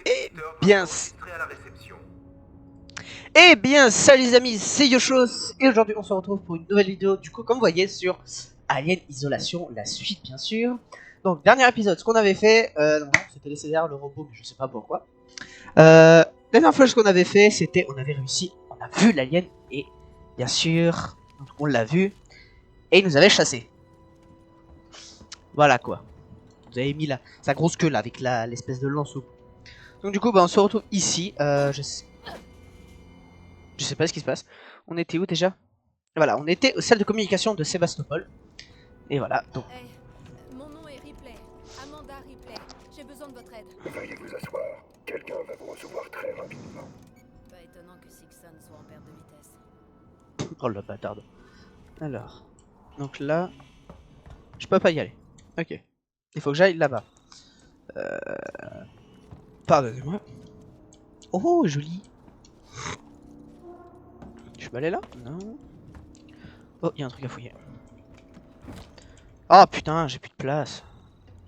Eh bien, salut les amis, c'est Yoshos et aujourd'hui on se retrouve pour une nouvelle vidéo. Du coup, comme vous voyez, sur Alien Isolation, la suite bien sûr. Donc, dernier épisode, ce qu'on avait fait, c'était laissé derrière le robot, mais je sais pas pourquoi. La dernière fois, ce qu'on avait fait, c'était on avait réussi, on a vu l'alien et bien sûr, on l'a vu et il nous avait chassé. Voilà quoi. Vous avez mis sa grosse queue là avec l'espèce de lance au bout. Donc du coup, on se retrouve ici. Je sais pas ce qui se passe. On était où déjà? Voilà, on était aux salles de communication de Sébastopol. Et voilà, donc. Hey, mon nom est Ripley. Amanda Ripley. J'ai besoin de votre aide. Veuillez vous asseoir. Quelqu'un va vous recevoir très rapidement. Pas étonnant que Sixon soit en perte de vitesse. Oh la bâtarde. Alors. Donc là. Je peux pas y aller. Ok. Il faut que j'aille là-bas. Pardonnez-moi. Oh, joli. Je peux aller là? Non. Oh, il y a un truc à fouiller. Oh putain, j'ai plus de place.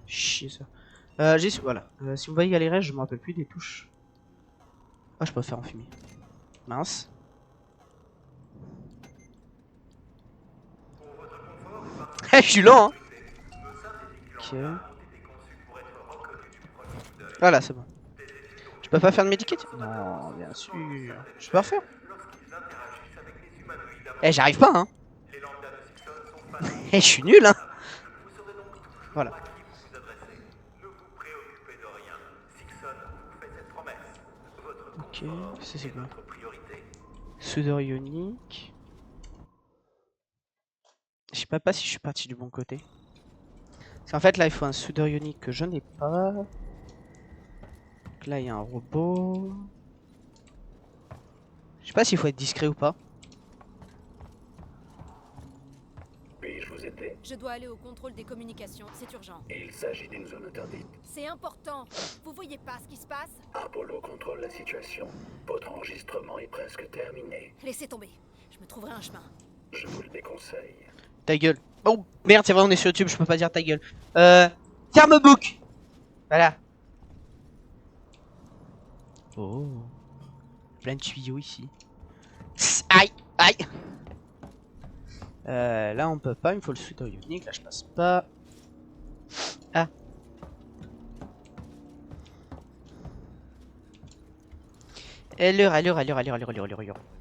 Chier ça. Voilà. Si vous voyez galérer, je me rappelle plus des touches. Ah, je peux faire en fumier. Mince. Je suis lent, hein. Ok. Voilà, c'est bon. Je peux pas faire de medikit? Non, bien sûr. Je peux pas faire. Eh, j'arrive pas, hein. Eh, je suis nul, hein. Voilà. Ok, ça c'est quoi? Soudeur ionique. Je sais pas si je suis parti du bon côté. Parce qu'en fait là il faut un soudeur ionique que je n'ai pas. Donc là il y a un robot. Je sais pas s'il faut être discret ou pas. Puis-je vous aider? Je dois aller au contrôle des communications. C'est urgent. Il s'agit d'une zone interdite. C'est important. Vous voyez pas ce qui se passe? Apollo contrôle la situation. Votre enregistrement est presque terminé. Laissez tomber. Je me trouverai un chemin. Je vous le déconseille. Ta gueule. Oh merde, c'est vrai on est sur YouTube, je peux pas dire ta gueule. Thermobook. Voilà. Oh. Plein de tuyaux ici. Aïe, aïe. Là on peut pas, il me faut le soudeur ionique, là je passe pas. Ah. Allure.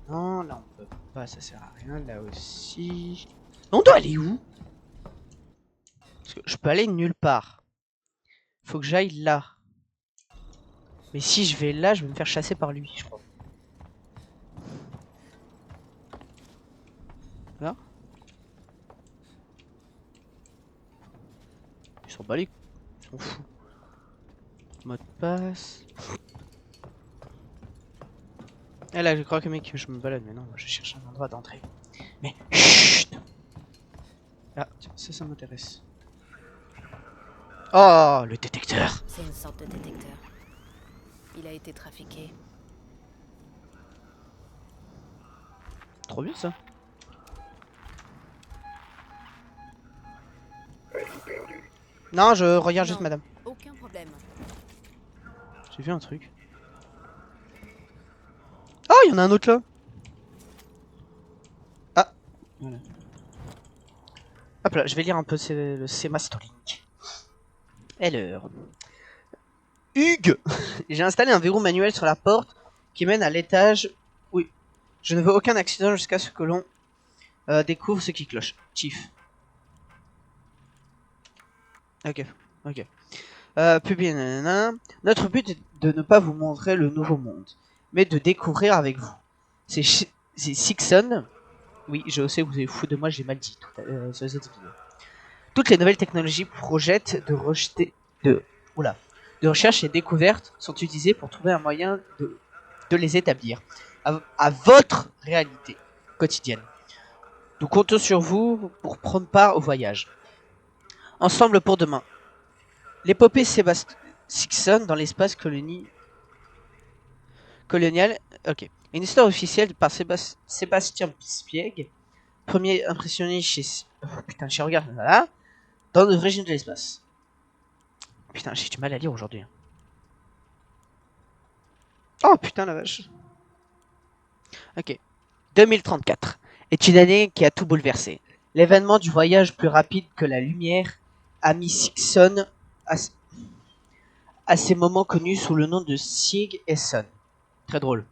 Non, là on peut pas, ça sert à rien, là aussi. On doit aller où? Parce que je peux aller nulle part. Faut que j'aille là. Mais si je vais là, je vais me faire chasser par lui, je crois. Là? Ils sont pas les... Ils sont fous. Mot de passe. Et là, je crois que mec, je me balade, mais non, je cherche un endroit d'entrée. Mais chut. Ah, tiens, ça m'intéresse. Oh, le détecteur. C'est une sorte de détecteur. Il a été trafiqué. Trop bien ça. Êtes-vous perdu? Non, je regarde juste Non, madame. aucun problème. J'ai vu un truc. Oh, il y en a un autre là. Ah, voilà. Hop là, je vais lire un peu le Semastolink. Alors. Hugues. J'ai installé un verrou manuel sur la porte qui mène à l'étage. Oui. Je ne veux aucun accident jusqu'à ce que l'on découvre ce qui cloche. Chief. Ok. Publier nanana. Notre but est de ne pas vous montrer le nouveau monde, mais de découvrir avec vous. C'est Sixon. Oui, je sais, vous avez fou de moi, j'ai mal dit tout à l'heure sur cette vidéo. Toutes les nouvelles technologies projettent de recherche et découverte sont utilisées pour trouver un moyen de les établir à votre réalité quotidienne. Nous comptons sur vous pour prendre part au voyage. Ensemble pour demain. L'épopée Sixon dans l'espace colonial. Ok. Une histoire officielle par Sébastien Spieg, premier impressionné chez... putain, chez Regarde, voilà. Dans le régime de l'espace. Putain, j'ai du mal à lire aujourd'hui. Oh putain la vache. Ok. 2034 est une année qui a tout bouleversé. L'événement du voyage plus rapide que la lumière a mis Sixon à ces moments connus sous le nom de Sig et Son. Très drôle.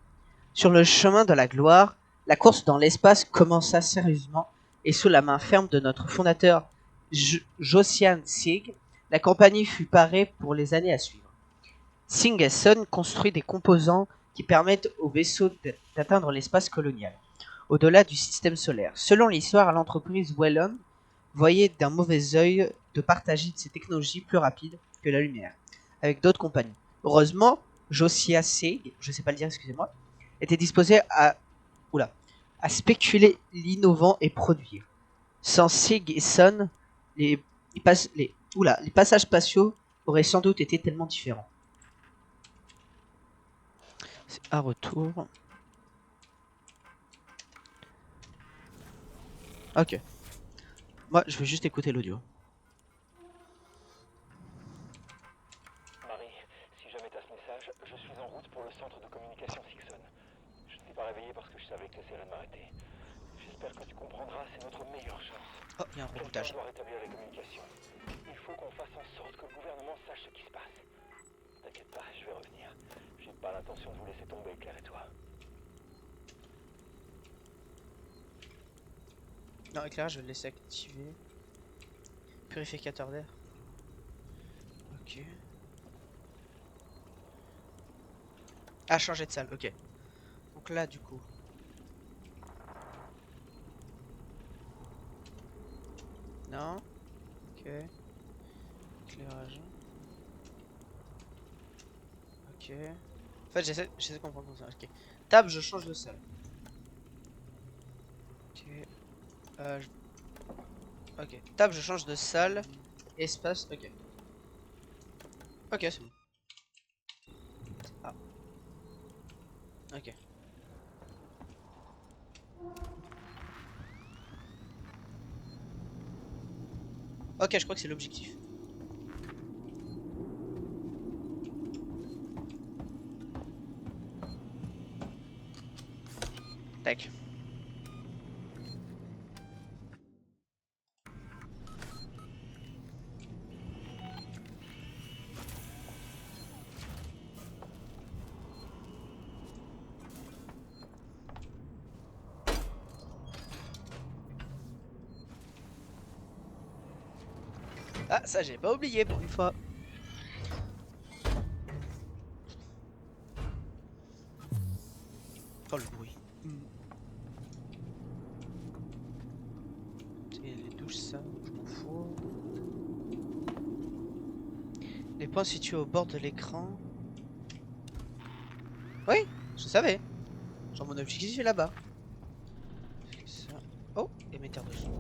Sur le chemin de la gloire, la course dans l'espace commença sérieusement et sous la main ferme de notre fondateur Josian Sig, la compagnie fut parée pour les années à suivre. Sig et Son construit des composants qui permettent au vaisseau d'atteindre l'espace colonial, au-delà du système solaire. Selon l'histoire, l'entreprise Wellon voyait d'un mauvais œil de partager ces technologies plus rapides que la lumière avec d'autres compagnies. Heureusement, Josiah Sig, je sais pas le dire, excusez-moi, était disposé à spéculer l'innovant et produire. Sans Sig et Son, les passages spatiaux auraient sans doute été tellement différents. C'est à retour. Ok. Moi, je vais juste écouter l'audio. Marie, si jamais t'as ce message, je suis en route pour le centre de communication Sixon. Je ne t'ai pas réveillé parce que je savais que t'essaierais de m'arrêter. J'espère que tu comprendras, c'est notre meilleure chance. Oh, il y a un reboutage. Quelqu'un doit rétablir les communications. Il faut qu'on fasse en sorte que le gouvernement sache ce qui se passe. T'inquiète pas, je vais revenir. J'ai pas l'intention de vous laisser tomber, Claire et toi. Non, éclairage, je vais le laisser activer. Purificateur d'air. Ok. Ah, changer de salle, ok. Donc là, du coup. Non. Ok. Éclairage. Ok. En fait, j'essaie de comprendre comme ça. Ok. Table, je change de salle. Ok. Ok. Table, je change de salle. Espace, ok. Ok, c'est bon. Ah. Ok. Ok, je crois que c'est l'objectif. Tac. Ah, ça, j'ai pas oublié pour une fois. Oh, le bruit. C'est les douches, ça, je m'en fous. Les points situés au bord de l'écran. Oui, je savais. Genre, mon objectif est là-bas. Ça. Oh, émetteur de son.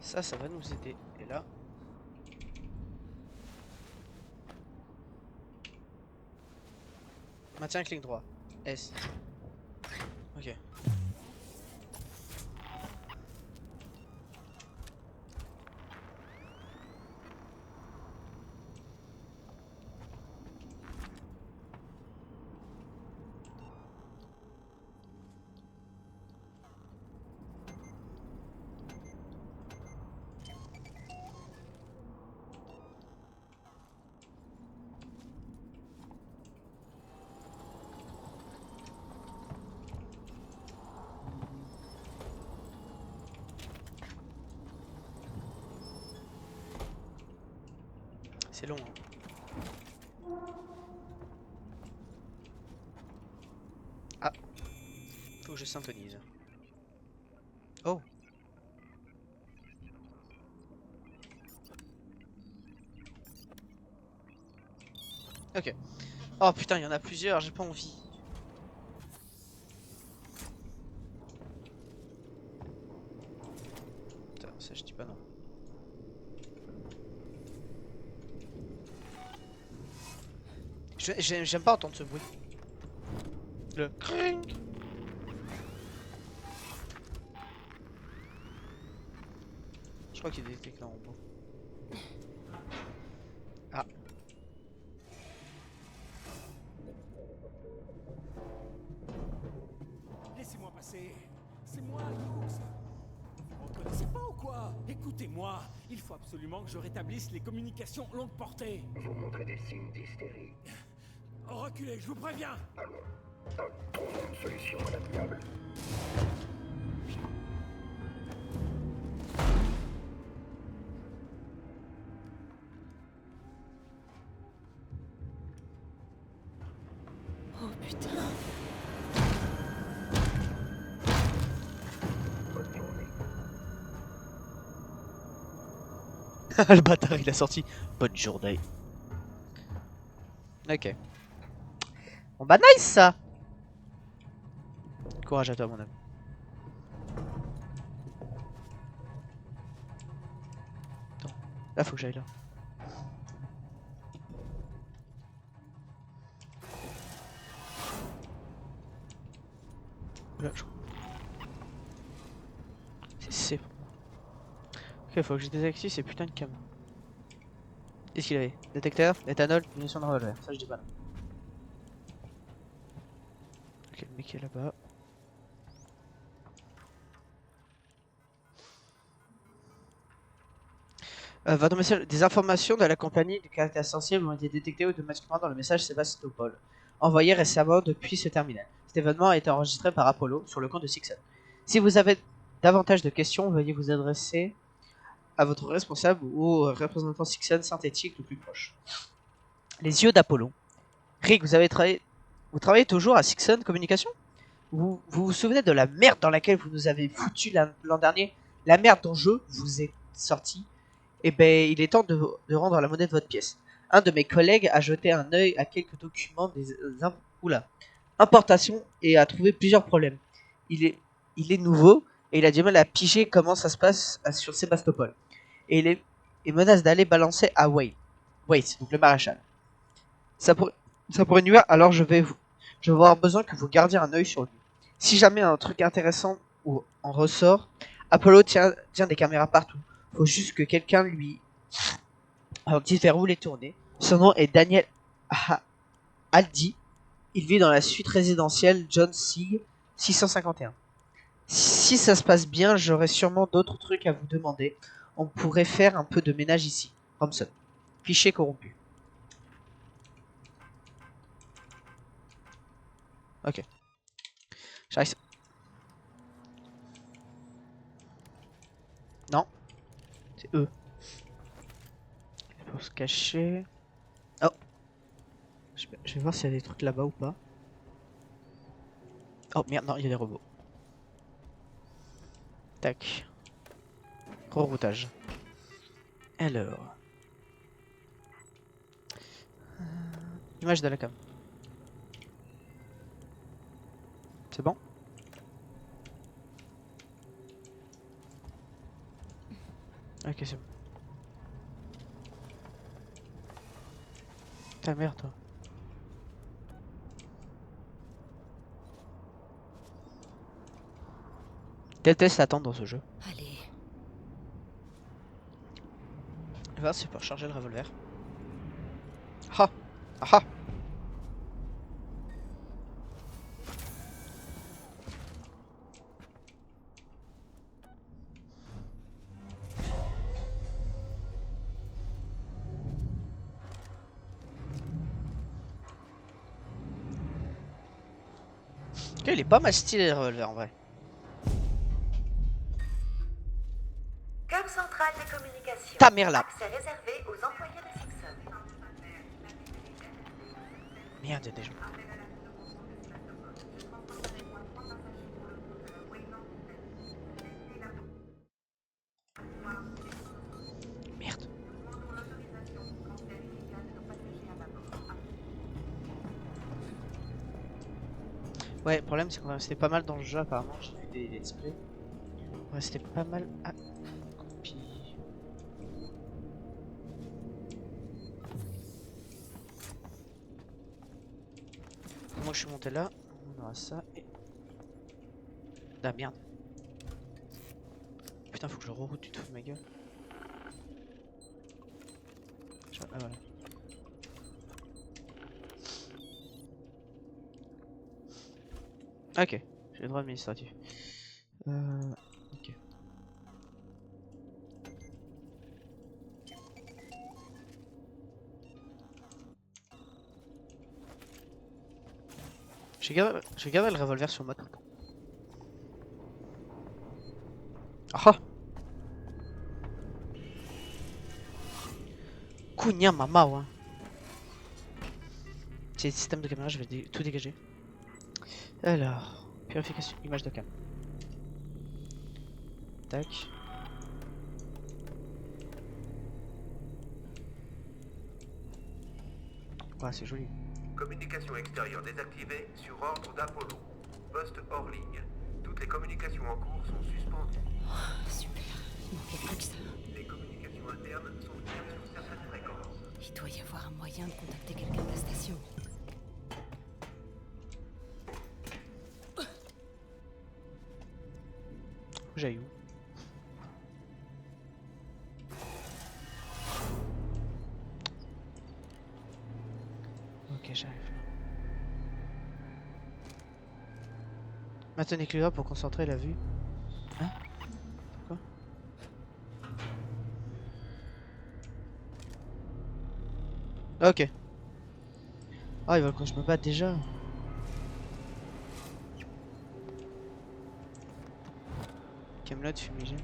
Ça va nous aider. Et là. Maintien clic droit. S. Ok. C'est long. Hein. Ah. Faut que je syntonise. Oh. Ok. Oh putain, il y en a plusieurs, j'ai pas envie. Putain, ça je dis pas non. J'aime pas entendre ce bruit. Le cring. Je crois qu'il est détecté en haut. Ah. moi. Il faut absolument que je rétablisse les communications longue portée. Vous montrez des signes d'hystérie. Reculez, je vous préviens. Alors, trouvons une solution à l'amiable. Oh putain. Bonne journée. Le bâtard il a sorti. Bonne journée. Ok. Bon bah nice ça. Courage à toi mon homme. Attends. Là faut que j'aille là. Là je... C'est pour moi. Ok, faut que je désactive ces putains de cams. Qu'est-ce qu'il avait? Détecteur, éthanol, munitions de revolver. Ça je dis pas non. Ok, le mec est là-bas. Votre message, des informations de la compagnie de caractère sensible ont été détectées automatiquement dans le message Sébastopol, envoyé récemment depuis ce terminal. Cet événement a été enregistré par Apollo sur le compte de Sixon. Si vous avez davantage de questions, veuillez vous adresser à votre responsable ou au représentant Sixon synthétique le plus proche. Les yeux d'Apollo. Rick, vous travaillez toujours à Sixon Communication? Vous souvenez de la merde dans laquelle vous nous avez foutu l'an dernier? La merde dont je vous ai sorti? Eh ben, il est temps de rendre la monnaie de votre pièce. Un de mes collègues a jeté un œil à quelques documents des importations et a trouvé plusieurs problèmes. Il est nouveau et il a du mal à piger comment ça se passe sur Sébastopol. Et il menace d'aller balancer à Wade, donc le maréchal. Ça pourrait nuire, alors je vais avoir besoin que vous gardiez un œil sur lui. Si jamais un truc intéressant ou en ressort, Apollo tient des caméras partout. Faut juste que quelqu'un lui dise vers où les tourner. Son nom est Daniel Aldi. Il vit dans la suite résidentielle John Sieg 651. Si ça se passe bien, j'aurai sûrement d'autres trucs à vous demander. On pourrait faire un peu de ménage ici. Thompson. Fichier corrompu. Ok. J'arrive. Non. C'est eux. Pour se cacher. Oh. Je vais voir s'il y a des trucs là-bas ou pas. Oh merde, non, il y a des robots. Tac. Reroutage. Alors. Image de la cam. C'est bon? Ok, c'est bon. Ta mère, toi. Déteste attendre dans ce jeu. Allez. On va voir si je peux recharger le revolver. Ah! Ah! Ok, il est pas mal stylé le revolver en vrai. Cœur central des communications. Ta mère là! Accès réservé aux employés de Sixon. Merde, il y a des gens. Merde. Ouais, le problème c'est qu'on va rester pas mal dans le jeu apparemment. J'ai vu des let's play. On va rester pas mal à copie. Moi je suis monté là. On aura ça et. Ah merde. Putain, faut que je reroute, tu te fous de ma gueule. Ah voilà. Ok, j'ai le droit administratif. Ok. Je vais garder le revolver sur mode. Ah! Kunya mama ouais. C'est le système de caméra, je vais tout dégager. Alors, purification, image de cam. Tac. Ouais, c'est joli. Communication extérieure désactivée sur ordre d'Apollo. Poste hors ligne. Toutes les communications en cours sont suspendues. Super, il manquait plus que ça. Les communications internes sont claires sur certaines fréquences. Il doit y avoir un moyen de contacter quelqu'un de la station. J'aille où? Ok, j'arrive. Maintenez clic droit pour concentrer la vue. Hein? Quoi? Ok. Ah, ils veulent que je me batte déjà. Camelot fumigène.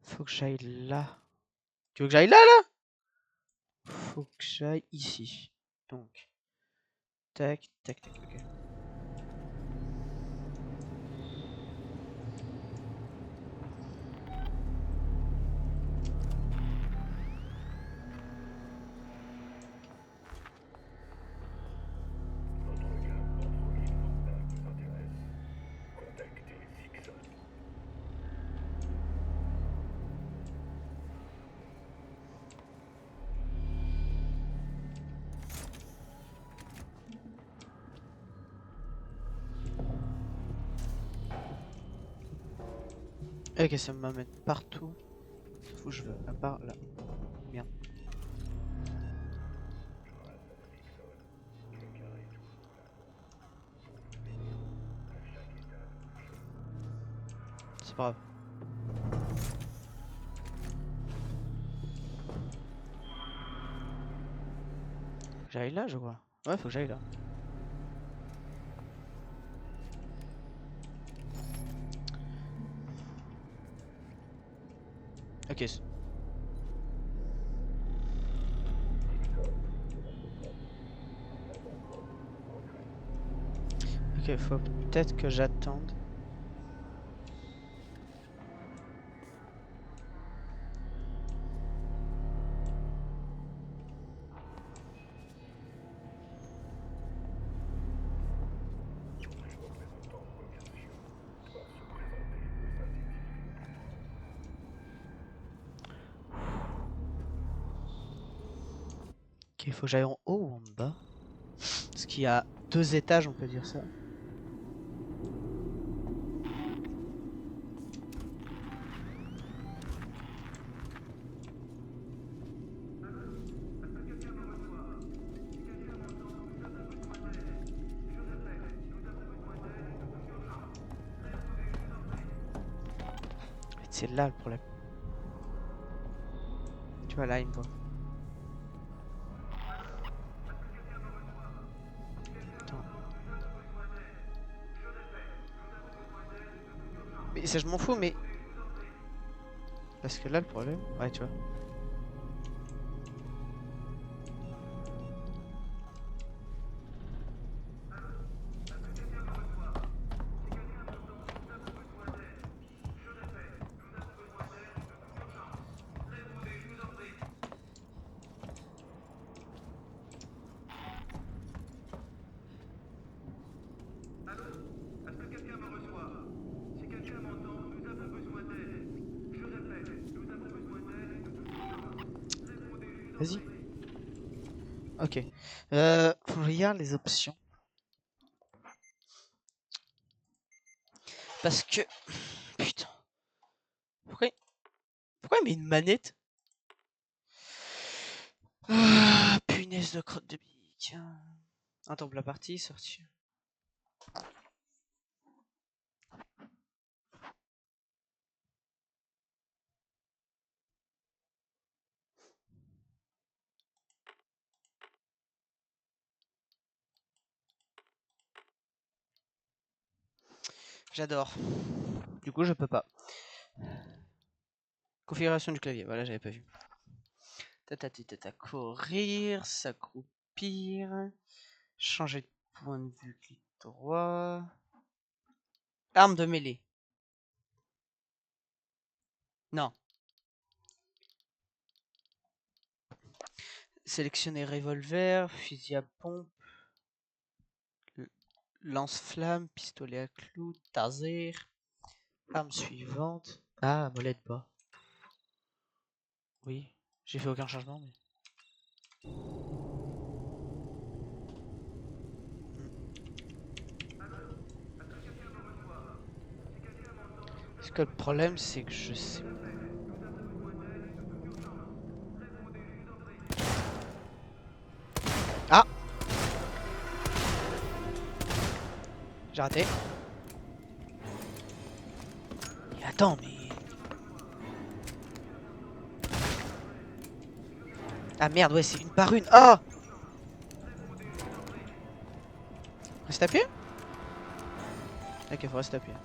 Faut que j'aille là. Tu veux que j'aille là, là? Faut que j'aille ici. Donc. Tac, tac, tac, ok. Notre gamme d'androïdes portables vous intéresse. Contactez Sixon. Ok, ça m'amène partout. Sauf où je veux, à part là. Merde. C'est pas grave. Faut que j'aille là, je crois. Ouais, faut que j'aille là. Ok. Ok, faut peut-être que j'attende. Ok, il faut que j'aille en haut ou en bas. Parce qu'il y a 2 étages, on peut dire ça. C'est là le problème. Tu vois, là, il me voit. Attends. Mais ça, je m'en fous, mais... Parce que là, le problème... Ouais, tu vois. Vas-y. Ok. Faut regarder les options. Parce que... Putain. Pourquoi il met une manette? Ah, punaise de crotte de bique. Attends, la partie sortie. J'adore. Du coup, je peux pas. Configuration du clavier, voilà, j'avais pas vu. Tata, courir, s'accroupir, changer de point de vue, clic droit. Arme de mêlée. Non. Sélectionner revolver, fusil à pompe, lance-flamme, pistolet à clous, taser. Arme suivante. Ah, molette bas. Oui, j'ai fait aucun changement, mais. Parce que le problème, c'est que je sais. Ah! J'ai raté. Mais attends, mais. Ah merde, ouais, c'est une par une. Ah! Reste appuyé? Ok, faut rester appuyé.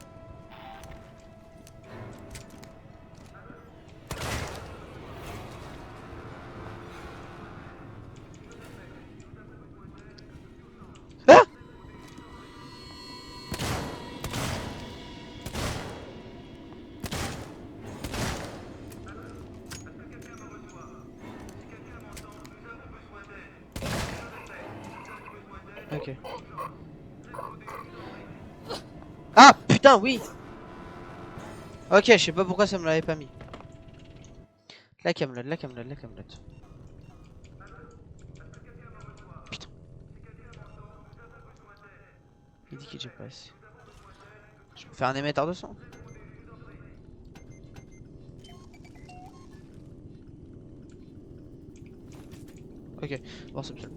Ah! Ok. Ah putain, oui! Ok, je sais pas pourquoi ça me l'avait pas mis. La camelote, la camelote, la camelote. Putain. Il dit que j'ai pas assez. Je peux faire un émetteur de son? Ok, bon c'est bien.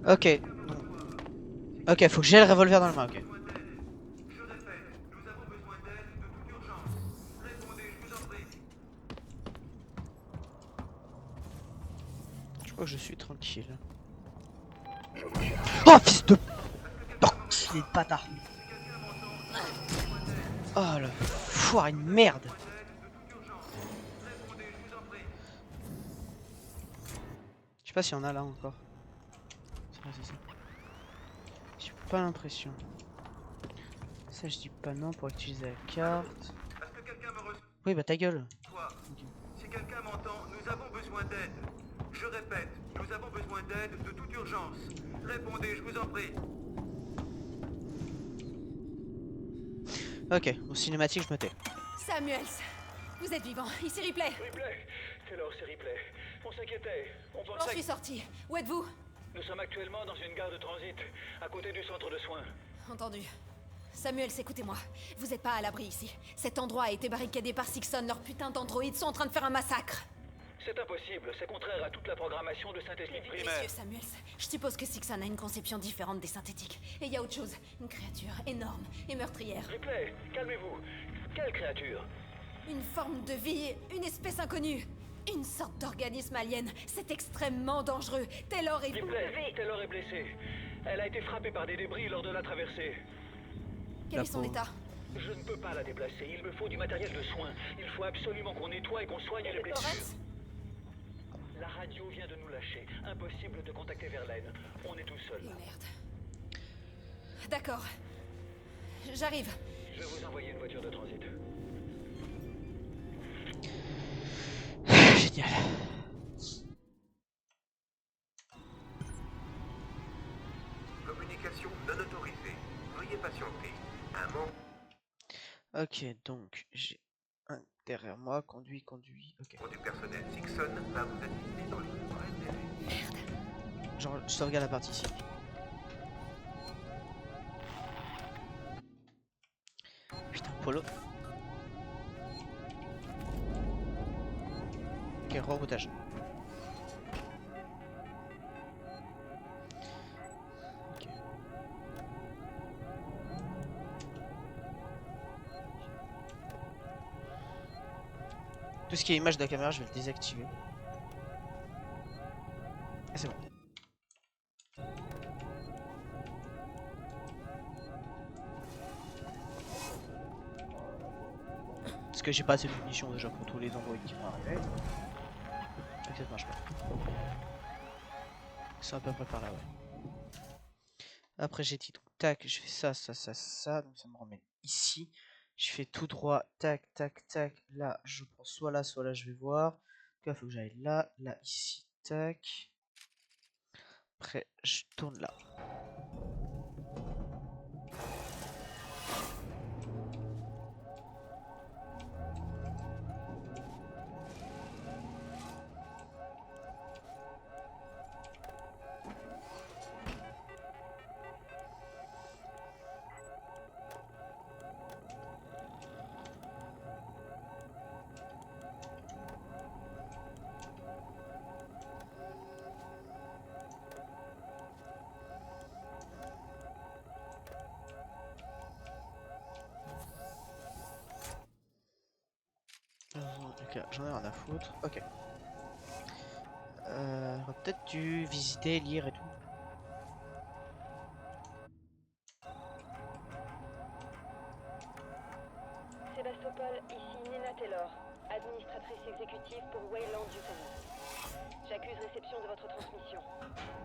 Ok, donc. Ok, faut que j'ai le revolver dans le main, ok. Je crois que je suis tranquille. Oh fils de... Oh, il est bâtard. Oh le foire une merde. Je sais pas s'il y en a là encore. C'est vrai, c'est ça. J'ai pas l'impression. Ça je dis pas non pour utiliser la carte. Oui bah ta gueule. Si quelqu'un m'entend, nous avons besoin d'aide. Je répète, nous avons besoin d'aide de toute urgence. Répondez, je vous en prie. Ok, bon cinématique je me tais. Samuels, vous êtes vivant. Ici Ripley. Ripley, Taylor, c'est Ripley. On s'inquiétait. On J'en pensait suis sortie. Où êtes-vous? Nous sommes actuellement dans une gare de transit, à côté du centre de soins. Entendu. Samuels, écoutez-moi. Vous êtes pas à l'abri ici. Cet endroit a été barricadé par Sixon. Leurs putains d'androïdes sont en train de faire un massacre. C'est impossible, c'est contraire à toute la programmation de synthétique primaire. Messieurs Samuels, je suppose que Sixon a une conception différente des synthétiques. Et il y a autre chose. Une créature énorme et meurtrière. Ripley, calmez-vous. Quelle créature? Une forme de vie, une espèce inconnue. Une sorte d'organisme alien. C'est extrêmement dangereux. Taylor est... Ripley, Taylor est blessée. Elle a été frappée par des débris lors de la traversée. Quel est son état? Je ne peux pas la déplacer, il me faut du matériel de soins. Il faut absolument qu'on nettoie et qu'on soigne les blessures. Lawrence? La radio vient de nous lâcher. Impossible de contacter Verlaine. On est tout seul. Merde. D'accord. J'arrive. Je vais vous envoyer une voiture de transit. Génial. Communication non autorisée. Veuillez patienter. Un membre. Ok, donc j'ai un derrière moi, conduit. Ok. Du personnel Sixon va vous assister dans les brefs délais. Genre, je sauvegarde la partie ici. Putain, Polo. Ok, reroutage. Ok. Tout ce qui est image de la caméra, je vais le désactiver. Et c'est bon. que j'ai pas assez de munitions déjà pour tous les androïdes qui vont arriver. Ok, ça marche pas. C'est à peu près par là, ouais. Après j'ai dit donc tac, je fais ça, donc ça me ramène ici. Je fais tout droit, tac, tac, tac. Là, je prends soit là, je vais voir. Donc là, faut que j'aille là, ici, tac. Après, je tourne là. Ok, j'en ai rien à foutre. Ok. J'aurais peut-être dû visiter, lire et tout. Sébastopol, ici Nina Taylor, administratrice exécutive pour Wayland Yutani. J'accuse réception de votre transmission.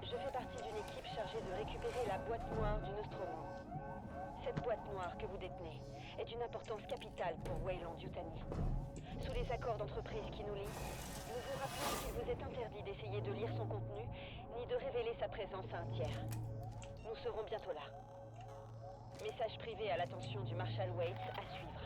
Je fais partie d'une équipe chargée de récupérer la boîte noire du Nostromo. Cette boîte noire que vous détenez est d'une importance capitale pour Wayland Yutani. Sous les accords d'entreprise qui nous lient, nous vous rappelons qu'il vous est interdit d'essayer de lire son contenu, ni de révéler sa présence à un tiers. Nous serons bientôt là. Message privé à l'attention du Marshal Waits à suivre.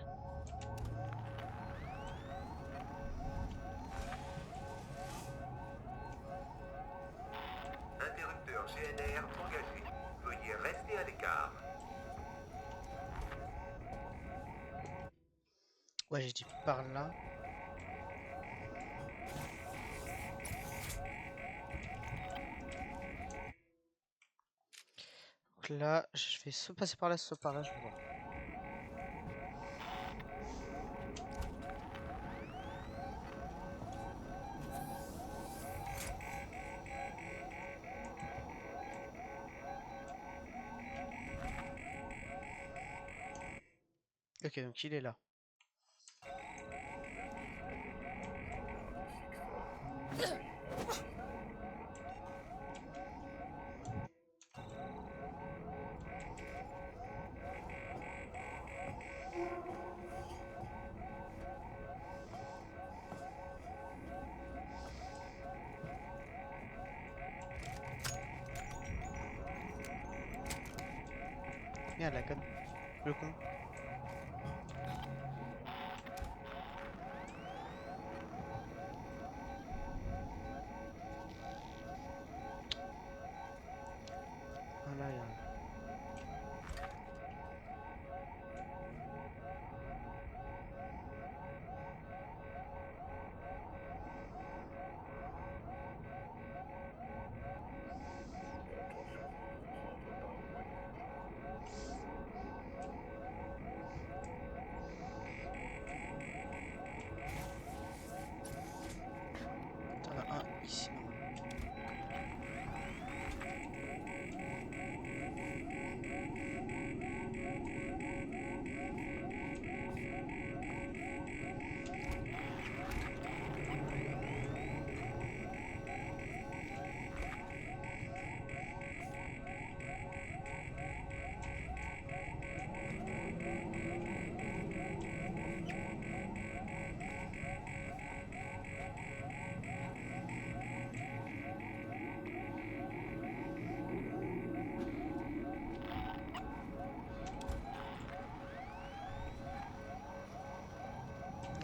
Interrupteur GNR engagé. Veuillez rester à l'écart. Ouais, j'ai dit par là. Donc là, je vais soit passer par là, soit par là, je vais voir. Ok, donc il est là. Merde, la conne. Le con. Voilà, il y a... T'en as un ici.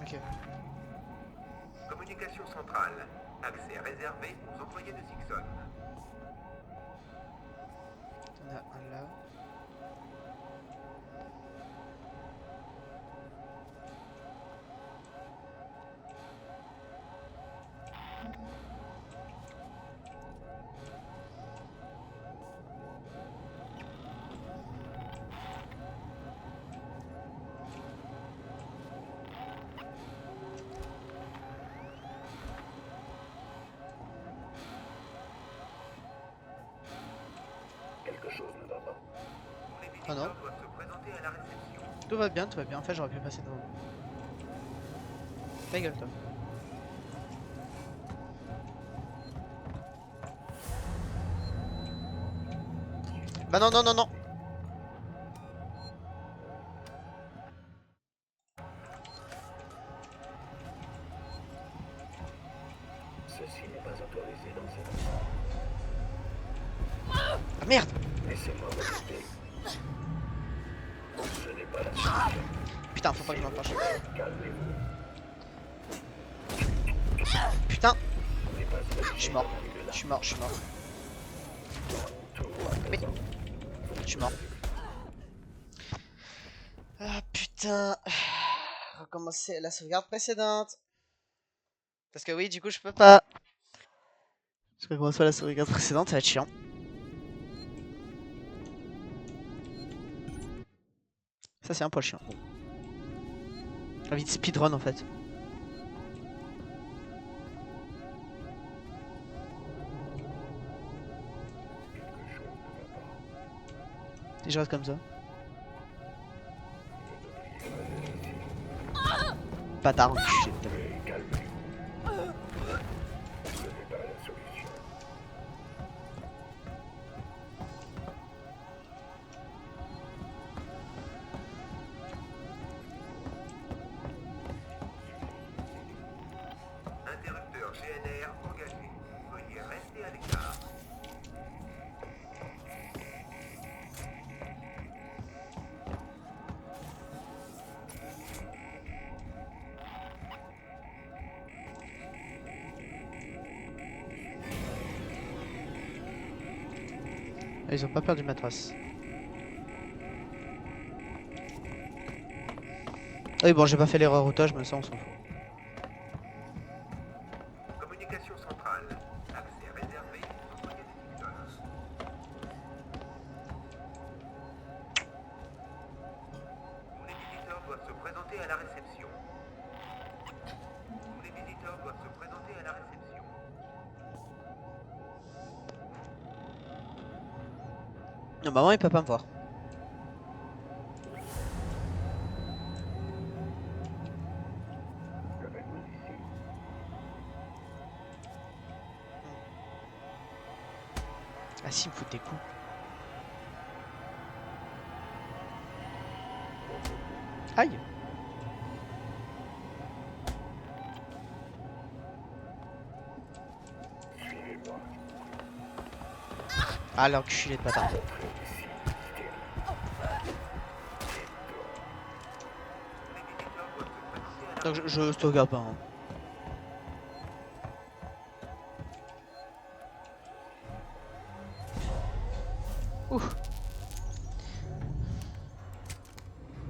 Ok. Communication centrale. Accès réservé aux employés de Sixon. T'en as un là. Quelque chose ne va pas. Tous les Ah non. visiteurs doivent se présenter à la réception. Tout va bien, tout va bien. En fait, j'aurais pu passer devant. Ta gueule, toi. Bah non, non, non, non. Ceci n'est pas autorisé dans cette... Ah merde. Laissez-moi m'occuper. Ce n'est pas la solution. Putain, faut pas que je m'approche. Calmez-vous. Putain. n'est pas Je suis mort. Je suis mort, je suis mort. Mais... Je suis mort. Ah putain. Recommencer la sauvegarde précédente. Parce que oui, du coup, je peux pas. Je recommence la sauvegarde précédente, ça va être chiant. Ça, c'est un poil chiant. Envie de speedrun en fait. Et je reste comme ça. Bâtard, enculé. Interrupteur GNR engagé. Veuillez rester à l'écart. Ah, ils ont pas perdu ma trace. Oui, bon, j'ai pas fait l'erreur routage, mais ça, on s'en fout. Communication centrale. Accès réservé aux employés des Simpsons. Tous les visiteurs doivent se présenter à la réception. Tous les visiteurs doivent se présenter à la réception. Non, maman, il peut pas me voir. Ah si, il me fout des coups. Aïe. Ah l'enculé de bâtard. Donc je sauvegarde pas. Hein. Ouf.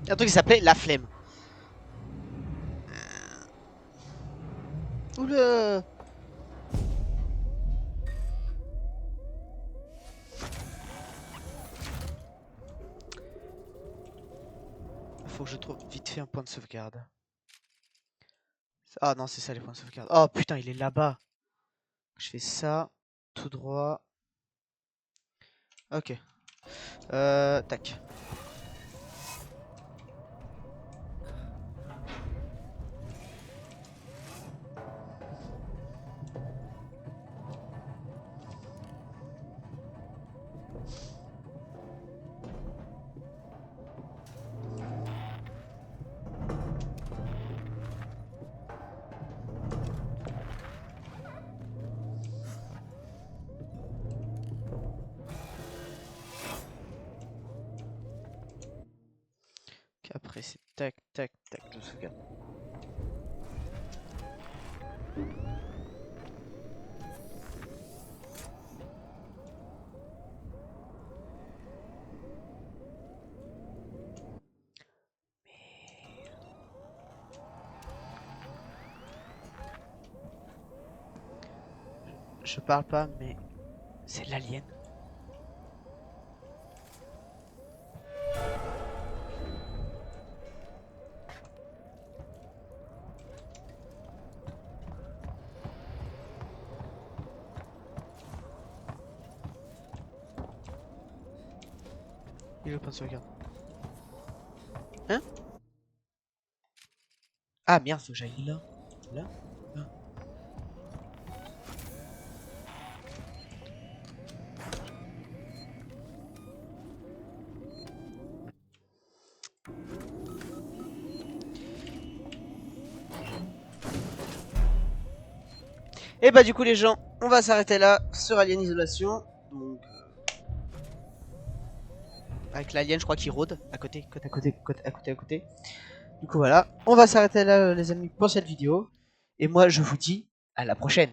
Il y a un truc qui s'appelait la flemme. Oula. Faut que je trouve vite fait un point de sauvegarde. Ah non, c'est ça les points de sauvegarde. Oh putain, il est là-bas. Je fais ça, tout droit. Ok. Tac. Après c'est tac tac tac, je sauvegarde. Je parle pas, mais c'est l'alien. Il est le point de sauvegarde. Hein? Ah merde, faut que j'aille là. Là. Ah. Et bah du coup les gens, on va s'arrêter là sur Alien Isolation. Donc avec l'alien je crois qu'il rôde à côté, côte à côté, à côté. Du coup voilà, on va s'arrêter là les amis pour cette vidéo. Et moi je vous dis à la prochaine.